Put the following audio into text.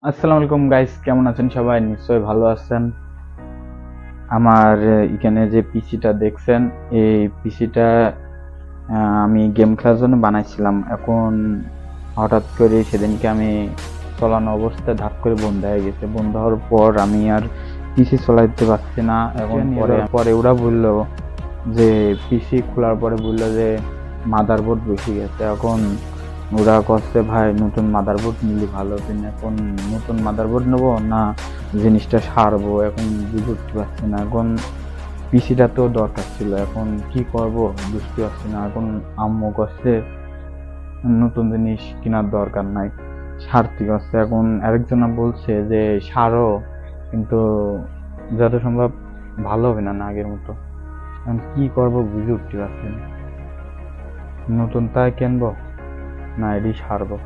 আসসালামু আলাইকুম গাইস, কেমন আছেন সবাই? নিশ্চয়ই ভালো আছেন। আমার এখানে যে পিসিটা দেখছেন, এই পিসিটা আমি গেম খেলার জন্য বানাইছিলাম। এখন হঠাৎ করে সেদিনকে আমি চলানো অবস্থায় ধাপ করে বন্ধ হয়ে গেছে। বন্ধ হওয়ার পর আমি আর পিসি চলাইতে পারছি না। এখন পরে পরে ওরা বললো যে পিসি খোলার পরে বললো যে মাদারবোর্ড বেশি গেছে। এখন ওরা করছে ভাই নতুন মাদারবোর্ড নিলে ভালো হতো না। এখন নতুন মাদারবোর্ড নেবো না জিনিসটা সারবো, এখন বুঝে উঠতে পারছি না। এখন পিসিটা তো দরকার ছিল, এখন কি করব বুঝতে পারছি না। এখন আম্মু করছে নতুন জিনিস কেনার দরকার নাই, সারতে করছে। এখন আরেকজনা বলছে যে সারো, কিন্তু যত সম্ভব ভালো হবে না না আগের মতো। এখন কি করব বুঝে উঠতে পারছি না, নতুন তাই কিনবো না এটি সারবো।